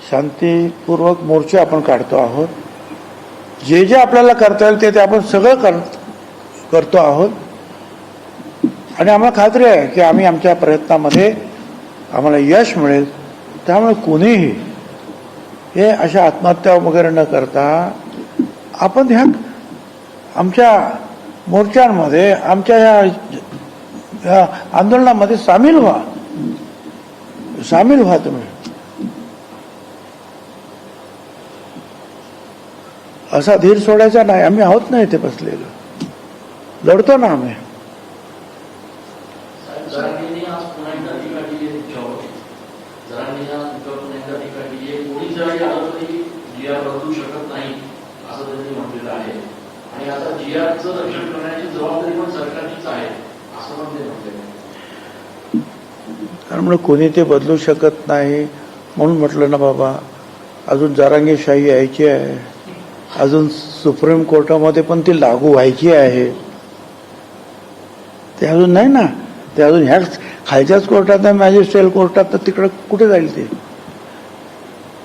शांतीपूर्वक मोर्चे आपण काढतो आहोत. जे जे आपल्याला करता येईल ते आपण सगळं करतो आहोत. आणि आम्हाला खात्री आहे की आम्ही आमच्या प्रयत्नामध्ये आम्हाला यश मिळेल. त्यामुळे कोणीही हे अशा आत्महत्या वगैरे न करता आपण ह्या आमच्या मोर्चांमध्ये, आमच्या ह्या आंदोलनामध्ये सामील व्हा तुम्ही. असा धीर सोडायचा नाही. आम्ही आहोत ना इथे बसलेलो, लढतो ना आम्ही. जरांगेंनी आज पुन्हा एकदा टीका केली आहे तुमच्यावर. जरांगेंनी आज तुमच्यावर पुन्हा एकदा टीका केली आहे. कोणी जरी आलं तरी GR बदलू शकत नाही असं त्यांनी म्हटलेलं आहे. आणि आता GRचं रक्षण करण्याची जबाबदारी पण सरकारचीच आहे असं पण ते म्हटलेलं आहे. त्यामुळे कोणी ते बदलू शकत नाही म्हणून म्हटलं ना बाबा, अजून जरांगेशाही यायची आहे. अजून सुप्रीम कोर्टामध्ये पण ती लागू व्हायची आहे. ते अजून नाही ना. ते अजून ह्या खालच्याच कोर्टात आहे, मॅजिस्ट्रेट कोर्टात, तर तिकडे कुठे जाईल ते.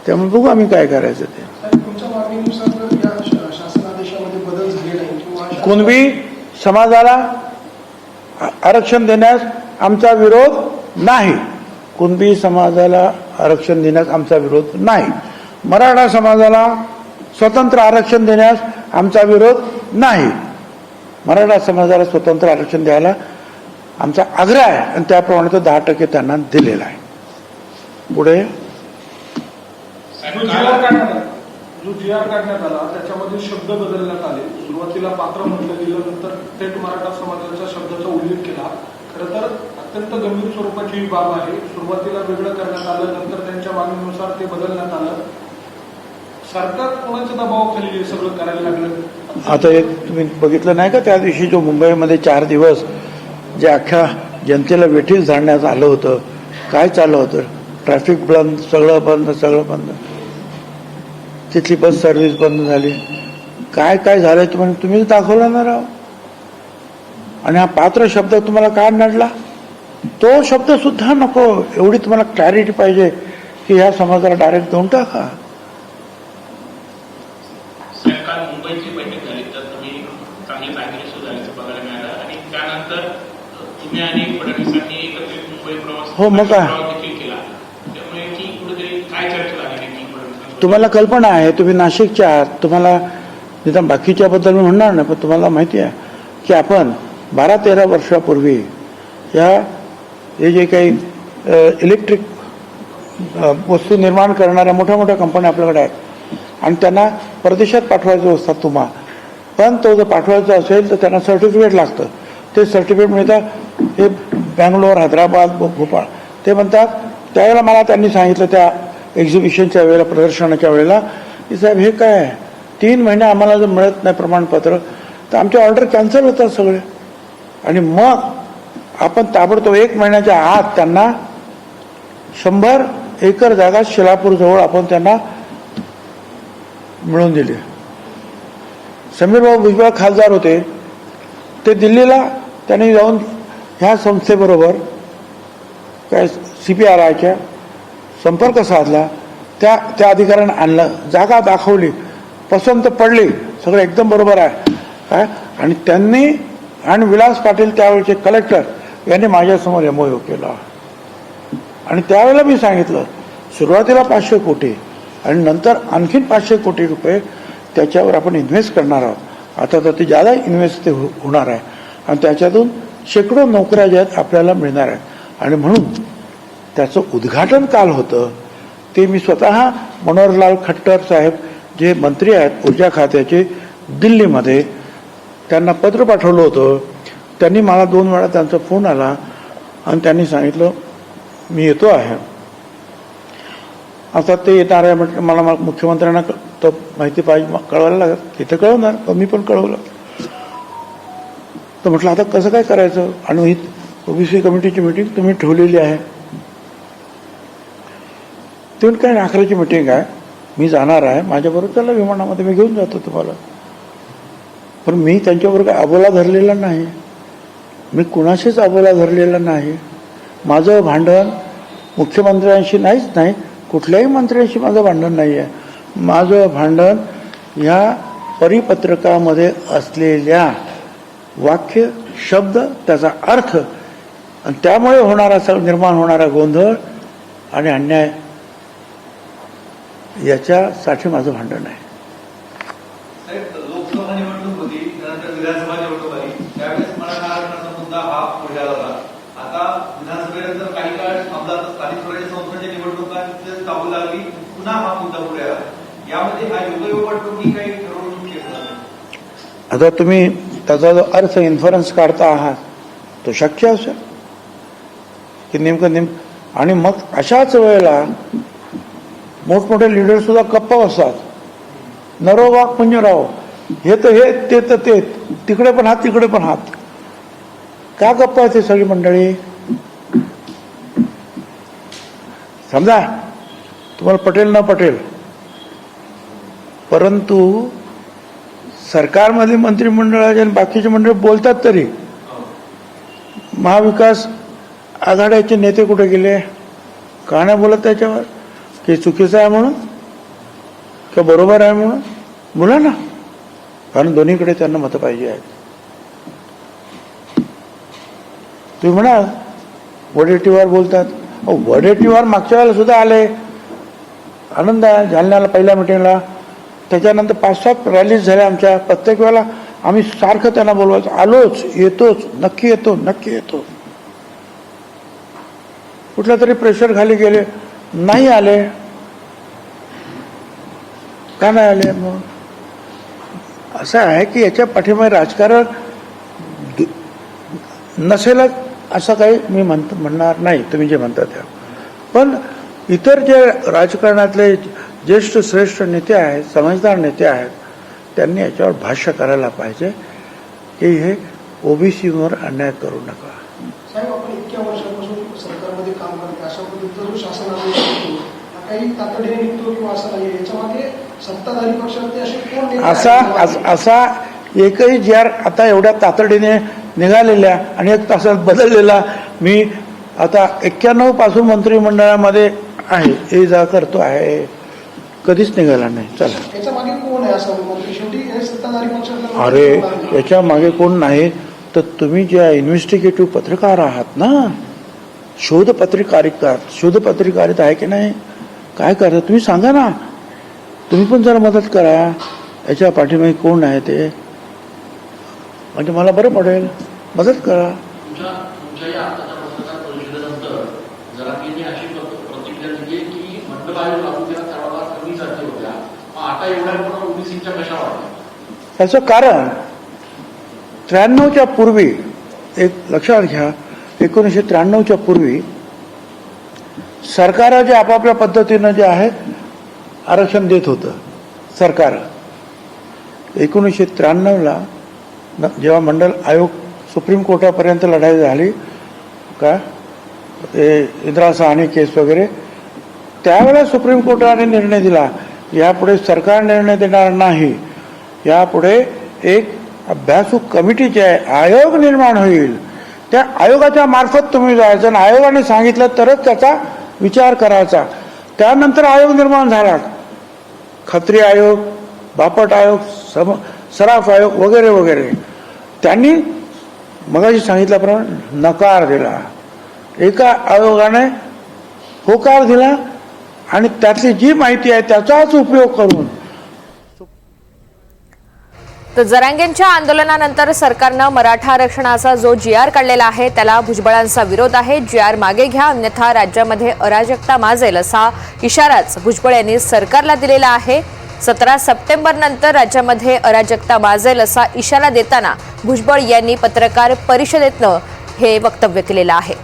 त्यामुळे बघू आम्ही काय करायचं ते. तुमच्या मागणीनुसार जर या शासन आदेशामध्ये बदल झाले नाही किंवा कुणबी समाजाला आरक्षण देण्यास आमचा विरोध नाही. कुणबी समाजाला आरक्षण देण्यास आमचा विरोध नाही. मराठा समाजाला स्वतंत्र आरक्षण देण्यास आमचा विरोध नाही. मराठा समाजाला स्वतंत्र आरक्षण द्यायला आमचा आग्रह आहे आणि त्याप्रमाणे तो 10% त्यांना दिलेला आहे. पुढे जो जी आर काढण्यात आला त्याच्यामध्ये शब्द बदलण्यात आले. सुरुवातीला पात्र म्हटलं गेलं, नंतर थेट मराठा समाजाच्या शब्दाचा उल्लेख केला. खरं तर अत्यंत गंभीर स्वरूपाची ही बाब आहे. सुरुवातीला वेगळं करण्यात आलं, नंतर त्यांच्या मागणीनुसार ते बदलण्यात आलं. सरकार कोणाच्या दबावाखाली हे सगळं करायला लागलं? आता एक तुम्ही बघितलं नाही का, त्या दिवशी जो मुंबईमध्ये 4 दिवस जे अख्ख्या जनतेला वेठीस झाडण्यात आलं होतं, काय चाललं होतं? ट्रॅफिक बंद, सगळं बंद. तिथली बस सर्व्हिस बंद झाली. काय काय झालंय तुम्हीच दाखवलं ना राव. आणि हा पात्र शब्द तुम्हाला काय नडला? तो शब्द सुद्धा नको. एवढी तुम्हाला क्लॅरिटी पाहिजे की ह्या समाजाला डायरेक्ट देऊन टाका. काल मुंबईची बैठक झाली, तर तुम्ही चांगली मॅग्नेट सुरू झाल्याचं बघायला मिळालं. आणि त्यानंतर तुम्ही आणि फडणवीसांनी एकत्रित मुंबई प्रवास हो, मग काय? देखील केला. त्यामुळे की कुठेतरी काय चर्चा झाली की फडणवीसांसोबत? तुम्हाला कल्पना आहे, तुम्ही नाशिकच्या आहात, तुम्हाला निदान बाकीच्याबद्दल मी म्हणणार नाही, पण तुम्हाला माहिती आहे की आपण 12-13 वर्षापूर्वी हे जे काही इलेक्ट्रिक वस्तू निर्माण करणाऱ्या मोठ्या मोठ्या कंपन्या आपल्याकडे आहेत आणि त्यांना परदेशात पाठवायचं असतात तुम्हा, पण तो जर पाठवायचा असेल तर त्यांना सर्टिफिकेट लागतं. ते सर्टिफिकेट मिळतं हे बँगलोर, हैदराबाद, भोपाळ. ते म्हणतात, त्यावेळेला मला त्यांनी सांगितलं त्या एक्झिबिशनच्या वेळेला, प्रदर्शनाच्या वेळेला, की साहेब हे काय आहे, 3 महिने आम्हाला जर मिळत नाही प्रमाणपत्र तर आमचे ऑर्डर कॅन्सल होतात सगळे. आणि मग आपण ताबडतोब 1 महिन्याच्या आत त्यांना 100 एकर जागा शिलापूरजवळ आपण त्यांना मिळवून दिली. समीरभाऊ भुजबळ खासदार होते, ते दिल्लीला त्यांनी जाऊन ह्या संस्थेबरोबर काय CPRIच्या संपर्क साधला. त्या अधिकाऱ्यांना आणलं, जागा दाखवली, पसंत पडली, सगळं एकदम बरोबर आहे काय. आणि त्यांनी आणि विलास पाटील त्यावेळेचे कलेक्टर यांनी माझ्यासमोर MOU केला. आणि त्यावेळेला मी सांगितलं, सुरुवातीला 500 कोटी आणि नंतर आणखीन 500 कोटी रुपये त्याच्यावर आपण इन्व्हेस्ट करणार आहोत. आता तर ती जादा इन्व्हेस्ट ते होणार आहे आणि त्याच्यातून शेकडो नोकऱ्या ज्या आहेत आपल्याला मिळणार आहेत. आणि म्हणून त्याचं उद्घाटन काल होतं ते मी स्वतः मनोहरलाल खट्टर साहेब जे मंत्री आहेत ऊर्जा खात्याचे, दिल्लीमध्ये त्यांना पत्र पाठवलं होतं. त्यांनी मला 2 वेळा त्यांचा फोन आला आणि त्यांनी सांगितलं मी येतो आहे. आता ते येणार आहे म्हटलं, मला मुख्यमंत्र्यांना तर माहिती पाहिजे, कळवायला लागत, तिथं कळवणार, पण मी पण कळवलं. तर म्हटलं आता कसं काय करायचं. आणि ही OBC कमिटीची मीटिंग तुम्ही ठेवलेली आहे, ती काय 11ची मीटिंग आहे, मी जाणार आहे, माझ्याबरोबर चला विमानामध्ये, मी घेऊन जातो तुम्हाला. पण मी त्यांच्याबरोबर काय अबोला धरलेला नाही, मी कुणाशीच अबोला धरलेला नाही. माझं भांडण मुख्यमंत्र्यांशी नाहीच नाही, कुठल्याही मंत्र्यांशी माझं भांडण नाही आहे. माझं भांडण ह्या परिपत्रकामध्ये असलेल्या वाक्य, शब्द, त्याचा अर्थ आणि त्यामुळे निर्माण होणारा गोंधळ आणि अन्याय याच्यासाठी माझं भांडण आहे. लोकसभा निवडणूक होती, त्यानंतर विधानसभा निवडणूक आली, त्यावेळेस मराठा आरक्षणाचा मुद्दा हा पुढे आला होता. आता विधानसभेनंतर काही काळ आमदार स्थानिक स्वराज्य संस्थांच्या निवडणुकांची ताबू लागली, पुन्हा हा मुद्दा पुढे आला. यामध्ये हा योगयोग वाटतो की काही ठरवून घेतलं? आता तुम्ही त्याचा जो अर्थ इन्फरन्स काढता आहात तो शक्य असेल की नेमकं आणि मग अशाच वेळेला मोठमोठे लीडर सुद्धा गप्प बसतात. नरो वाक म्हणजे राव, हे तर हे, ते तर ते, तिकडे पण हात, तिकडे पण हात. का गप्प आहे ते सगळी मंडळी? समजा तुम्हाला पटेल न पटेल, परंतु सरकारमधली मंत्रिमंडळाचे आणि बाकीचे मंडळ बोलतात तरी. महाविकास आघाडीचे नेते कुठे गेले? का नाही बोलत त्याच्यावर? की चुकीचं आहे म्हणून किंवा बरोबर आहे म्हणून? बोला ना, कारण दोन्हीकडे त्यांना मतं पाहिजे आहेत. तुम्ही म्हणा वडेट्टीवार बोलतात, वडेट्टीवार मागच्या वेळेला सुद्धा आले, आनंद आहे. जालन्याला पहिल्या मिटिंगला, त्याच्यानंतर 5-7 रॅलीज झाल्या आमच्या. प्रत्येक वेळेला आम्ही सारखं त्यांना बोलवायचं, आलोच, येतोच, नक्की येतो, नक्की येतो. कुठल्या तरी प्रेशर खाली गेले, नाही आले. का नाही आले? मग असं आहे की याच्या पाठीमागे राजकारण नसेलच असं काही मी म्हणणार नाही, तुम्ही जे म्हणता त्या. पण इतर जे राजकारणातले ज्येष्ठ श्रेष्ठ नेते आहेत, समजदार नेते आहेत, त्यांनी याच्यावर भाष्य करायला पाहिजे की हे ओबीसीवर अन्याय करू नका. साहेब, आपण इतक्या वर्षापासून सरकारमध्ये काम करते, अशा पद्धतीचा जो शासनाचा निघतो हा काही तातडीने निघतो किंवा असं नाही, याच्यामध्ये सत्ताधारी पक्षातले असे कोण नेते असा एकही जी आर आता एवढ्या तातडीने निघालेल्या आणि 1 तासात बदललेला मी आता 91 पासून मंत्रिमंडळामध्ये आहे, ये जा करतो आहे, कधीच निघाला नाही. चला, याच्या मागे कोण आहे असं मंत्री? शेवटी हे सत्ताधारी पक्षातले. अरे याच्या मागे कोण नाही तर तुम्ही ज्या इन्व्हेस्टिगेटिव्ह पत्रकार आहात ना, शोधपत्रकारित आहे की नाही, काय करता तुम्ही सांगा ना. तुम्ही पण जरा मदत करा, याच्या पाठीमागे कोण आहे ते, म्हणजे मला बरं पडेल. मदत करा. तुमच्या या आताच्या पत्रकार परिषदेनंतर जरांगेंनी अशी प्रतिक्रिया दिली की मंडप आयोग लागू केला त्यावेळेला कमी जाती होत्या, आता एवढ्या पण ओबीसीच्या कशा वाढल्या? त्याचं कारण 93च्या पूर्वी, एक लक्षात घ्या, 1993च्या पूर्वी सरकार जे आपापल्या पद्धतीनं जे आहे आरक्षण देत होतं. सरकार 1993ला जेव्हा मंडल आयोग सुप्रीम कोर्टापर्यंत लढाई झाली का, इंदिरा साहनी केस वगैरे, त्यावेळेला सुप्रीम कोर्टाने निर्णय दिला यापुढे सरकार निर्णय देणार नाही, यापुढे एक अभ्यासू कमिटी जे आहे, आयोग निर्माण होईल, त्या आयोगाच्या मार्फत तुम्ही जायचं आणि आयोगाने सांगितलं तरच त्याचा विचार करायचा. त्यानंतर आयोग निर्माण झाला, खत्री आयोग, बापट आयोग, सराफ आयोग वगैरे वगैरे. त्यांनी मगाशी सांगितल्याप्रमाणे नकार दिला, एका आयोगाने होकार दिला आणि त्यातली जी माहिती आहे त्याचाच उपयोग करून. तर जरांगेंच्या आंदोलनानंतर सरकारनं मराठा आरक्षणाचा जो GR काढलेला आहे त्याला भुजबळांचा विरोध आहे. GR मागे घ्या, अन्यथा राज्यामध्ये अराजकता माजेल असा इशाराच भुजबळ यांनी सरकारला दिलेला आहे. 17 सप्टेंबर नंतर राज्यामध्ये अराजकता माजेल असा इशारा देताना भुजबळ यांनी पत्रकार परिषदेतनं हे वक्तव्य केलेलं आहे.